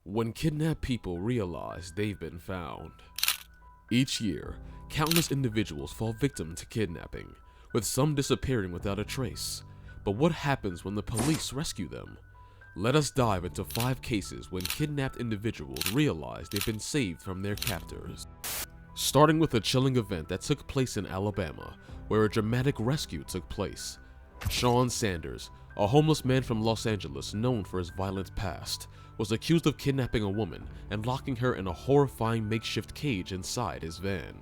when kidnapped people realize they've been found. Each year, countless individuals fall victim to kidnapping, with some disappearing without a trace. But what happens when the police rescue them? Let us dive into 5 cases when kidnapped individuals realize they've been saved from their captors. Starting with a chilling event that took place in Alabama, where a dramatic rescue took place. Sean Sanders, a homeless man from Los Angeles known for his violent past, was accused of kidnapping a woman and locking her in a horrifying makeshift cage inside his van.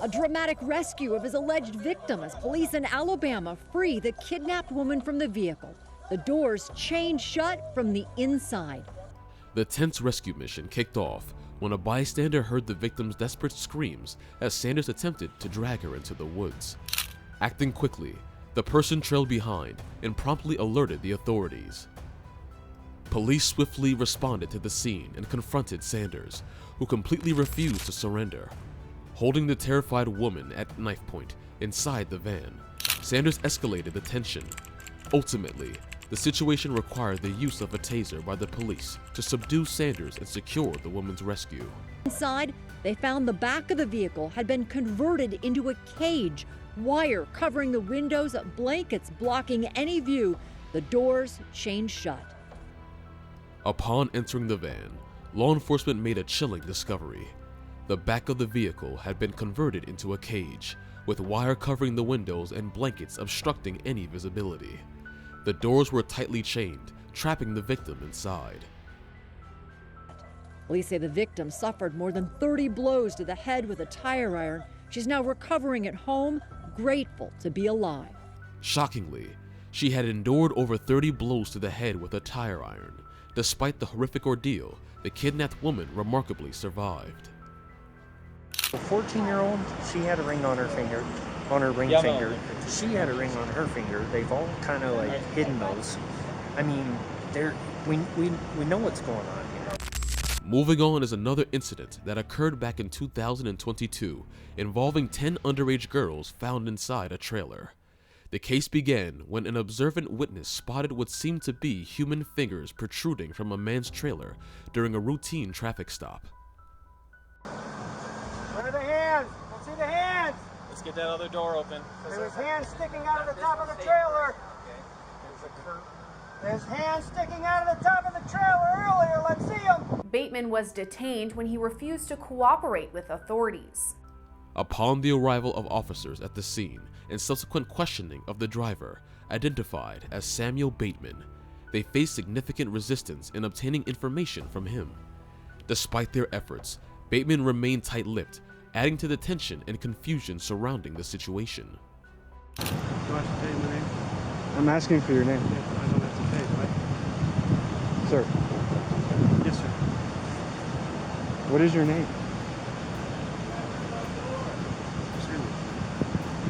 A dramatic rescue of his alleged victim as police in Alabama free the kidnapped woman from the vehicle. The doors chained shut from the inside. The tense rescue mission kicked off when a bystander heard the victim's desperate screams as Sanders attempted to drag her into the woods. Acting quickly, the person trailed behind and promptly alerted the authorities. Police swiftly responded to the scene and confronted Sanders, who completely refused to surrender. Holding the terrified woman at knife point inside the van, Sanders escalated the tension. Ultimately, the situation required the use of a taser by the police to subdue Sanders and secure the woman's rescue. Inside, they found the back of the vehicle had been converted into a cage, wire covering the windows, blankets blocking any view, the doors chained shut. Upon entering the van, law enforcement made a chilling discovery. The back of the vehicle had been converted into a cage, with wire covering the windows and blankets obstructing any visibility. The doors were tightly chained, trapping the victim inside. Police say the victim suffered more than 30 blows to the head with a tire iron. She's now recovering at home, grateful to be alive. Shockingly, she had endured over 30 blows to the head with a tire iron. Despite the horrific ordeal, the kidnapped woman remarkably survived. A 14-year-old, she had a ring on her finger, on her ring finger. She had a ring on her finger. They've all kind of like hidden those. I mean, we know what's going on here. Moving on is another incident that occurred back in 2022 involving 10 underage girls found inside a trailer. The case began when an observant witness spotted what seemed to be human fingers protruding from a man's trailer during a routine traffic stop. Where are the hands? Let's see the hands. Let's get that other door open. There's hands sticking out of the top of the trailer. There's hands sticking out of the top of the trailer earlier. Let's see them. Bateman was detained when he refused to cooperate with authorities. Upon the arrival of officers at the scene and subsequent questioning of the driver, identified as Samuel Bateman, they faced significant resistance in obtaining information from him. Despite their efforts, Bateman remained tight-lipped, adding to the tension and confusion surrounding the situation. Do I have to tell you my name? I'm asking for your name. Yeah, I don't have to tell you, right? Sir, Yes, sir. what is your name?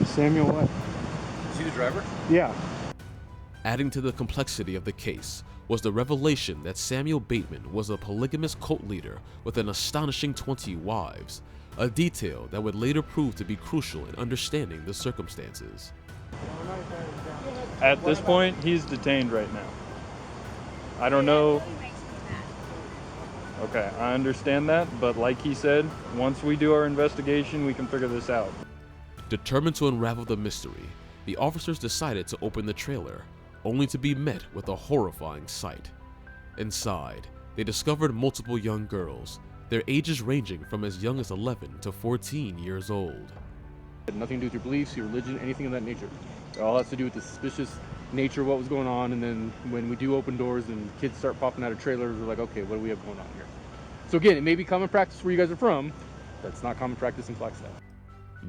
Samuel what? Is he the driver? Yeah. Adding to the complexity of the case was the revelation that Samuel Bateman was a polygamous cult leader with an astonishing 20 wives, a detail that would later prove to be crucial in understanding the circumstances. At this point, he's detained right now. I don't know. Okay, I understand that, but like he said, once we do our investigation, we can figure this out. Determined to unravel the mystery, the officers decided to open the trailer, only to be met with a horrifying sight. Inside, they discovered multiple young girls, their ages ranging from as young as 11 to 14 years old. It had nothing to do with your beliefs, your religion, anything of that nature. It all has to do with the suspicious nature of what was going on, and then when we do open doors and kids start popping out of trailers, we're like, okay, what do we have going on here? So again, it may be common practice where you guys are from, that's not common practice in Flagstaff.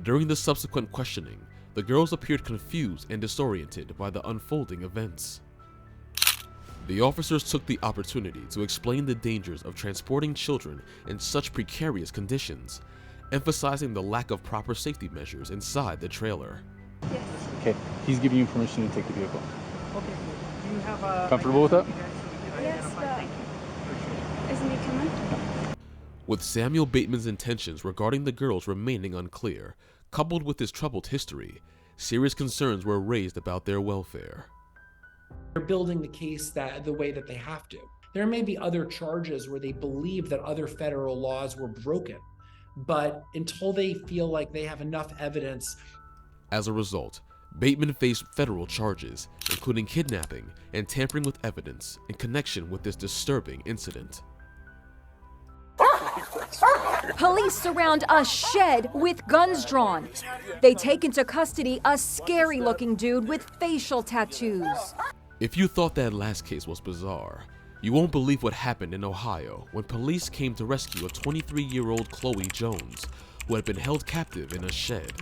During the subsequent questioning, the girls appeared confused and disoriented by the unfolding events. The officers took the opportunity to explain the dangers of transporting children in such precarious conditions, emphasizing the lack of proper safety measures inside the trailer. Yes. Okay, he's giving you permission to take the vehicle. Okay. Do you have a... Comfortable with that? Yes, but isn't he coming? With Samuel Bateman's intentions regarding the girls remaining unclear, coupled with his troubled history, serious concerns were raised about their welfare. They're building the case that the way that they have to. There may be other charges where they believe that other federal laws were broken, but until they feel like they have enough evidence. As a result, Bateman faced federal charges, including kidnapping and tampering with evidence in connection with this disturbing incident. Police surround a shed with guns drawn. They take into custody a scary-looking dude with facial tattoos. If you thought that last case was bizarre, you won't believe what happened in Ohio when police came to rescue a 23-year-old Chloe Jones, who had been held captive in a shed.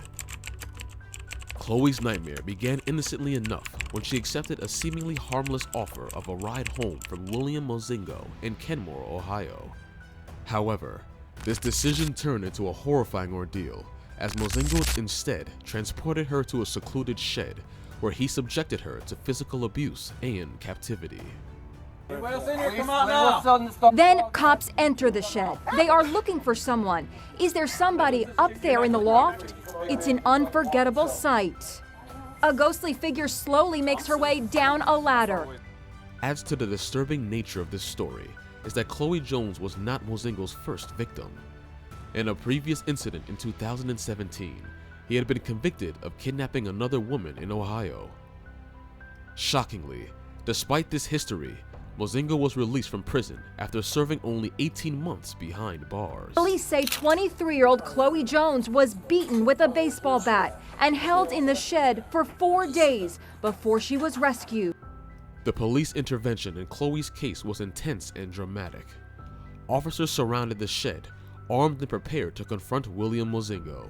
Chloe's nightmare began innocently enough when she accepted a seemingly harmless offer of a ride home from William Mozingo in Kenmore, Ohio. However, this decision turned into a horrifying ordeal as Mozingo instead transported her to a secluded shed where he subjected her to physical abuse and captivity. Then cops enter the shed. They are looking for someone. Is there somebody up there in the loft? It's an unforgettable sight. A ghostly figure slowly makes her way down a ladder. Adds to the disturbing nature of this story is that Chloe Jones was not Mozingo's first victim. In a previous incident in 2017, he had been convicted of kidnapping another woman in Ohio. Shockingly, despite this history, Mozingo was released from prison after serving only 18 months behind bars. Police say 23-year-old Chloe Jones was beaten with a baseball bat and held in the shed for 4 days before she was rescued. The police intervention in Chloe's case was intense and dramatic. Officers surrounded the shed, armed and prepared to confront William Mozingo.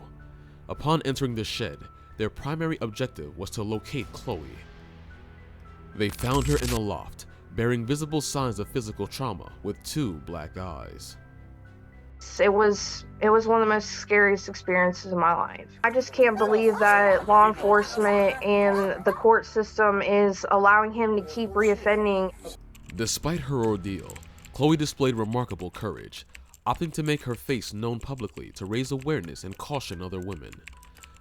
Upon entering the shed, their primary objective was to locate Chloe. They found her in the loft, bearing visible signs of physical trauma with 2 black eyes. It was one of the most scariest experiences of my life. I just can't believe that law enforcement and the court system is allowing him to keep reoffending. Despite her ordeal, Chloe displayed remarkable courage, opting to make her face known publicly to raise awareness and caution other women.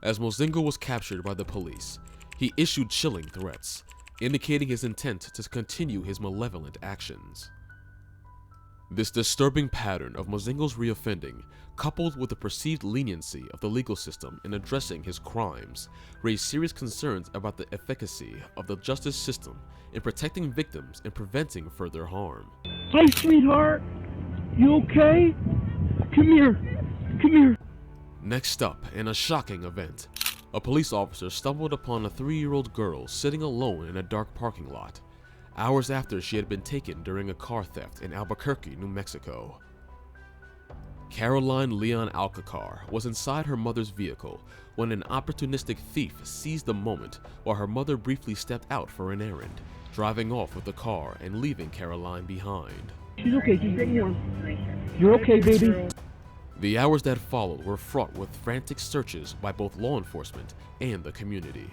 As Mozingo was captured by the police, he issued chilling threats, indicating his intent to continue his malevolent actions. This disturbing pattern of Mozingo's reoffending, coupled with the perceived leniency of the legal system in addressing his crimes, raised serious concerns about the efficacy of the justice system in protecting victims and preventing further harm. Hi, sweetheart. You okay? Come here. Come here. Next up, in a shocking event, a police officer stumbled upon a 3-year-old girl sitting alone in a dark parking lot, hours after she had been taken during a car theft in Albuquerque, New Mexico. Caroline Leon Alcacar was inside her mother's vehicle when an opportunistic thief seized the moment while her mother briefly stepped out for an errand, driving off with the car and leaving Caroline behind. She's okay, she's getting warm. You're okay, baby. The hours that followed were fraught with frantic searches by both law enforcement and the community.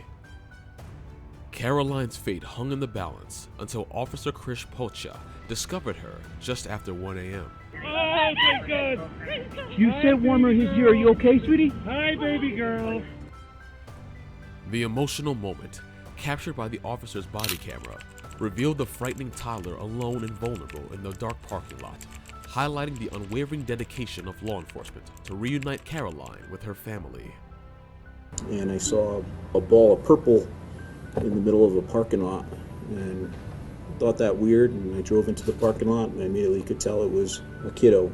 Caroline's fate hung in the balance until Officer Krish Pocha discovered her just after 1 a.m. Oh, thank God. You said warmer his ear. Are you okay, sweetie? Hi, baby girl. The emotional moment, captured by the officer's body camera, revealed the frightening toddler alone and vulnerable in the dark parking lot, highlighting the unwavering dedication of law enforcement to reunite Caroline with her family. And I saw a ball of purple in the middle of a parking lot and thought that weird, and I drove into the parking lot and I immediately could tell it was a kiddo.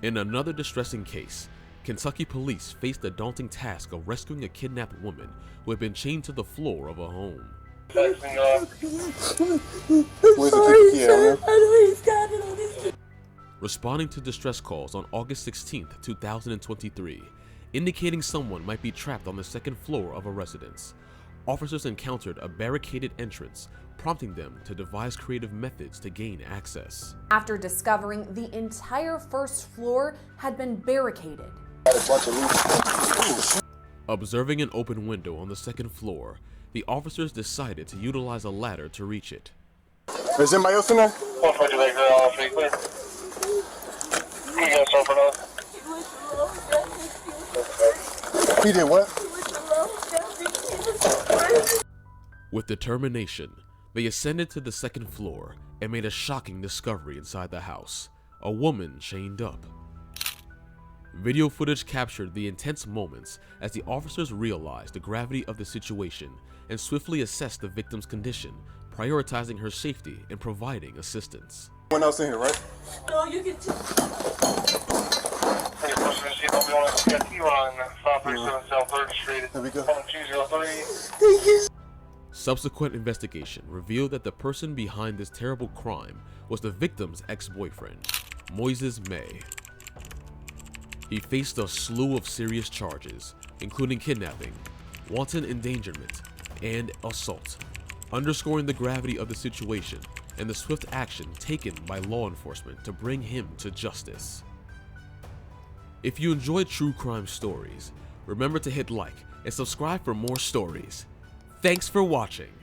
In another distressing case, Kentucky police faced the daunting task of rescuing a kidnapped woman who had been chained to the floor of a home. Responding to distress calls on August 16, 2023, indicating someone might be trapped on the second floor of a residence, officers encountered a barricaded entrance, prompting them to devise creative methods to gain access. After discovering the entire first floor had been barricaded. Observing an open window on the second floor, the officers decided to utilize a ladder to reach it. ¿Es en mayo, señor? He did what? With determination, they ascended to the second floor, and made a shocking discovery inside the house: a woman chained up. Video footage captured the intense moments as the officers realized the gravity of the situation and swiftly assessed the victim's condition, prioritizing her safety and providing assistance. One else in here, right? No, you can There we go. Subsequent investigation revealed that the person behind this terrible crime was the victim's ex-boyfriend, Moises May. He faced a slew of serious charges, including kidnapping, wanton endangerment, and assault, underscoring the gravity of the situation and the swift action taken by law enforcement to bring him to justice. If you enjoy true crime stories, remember to hit like and subscribe for more stories. Thanks for watching.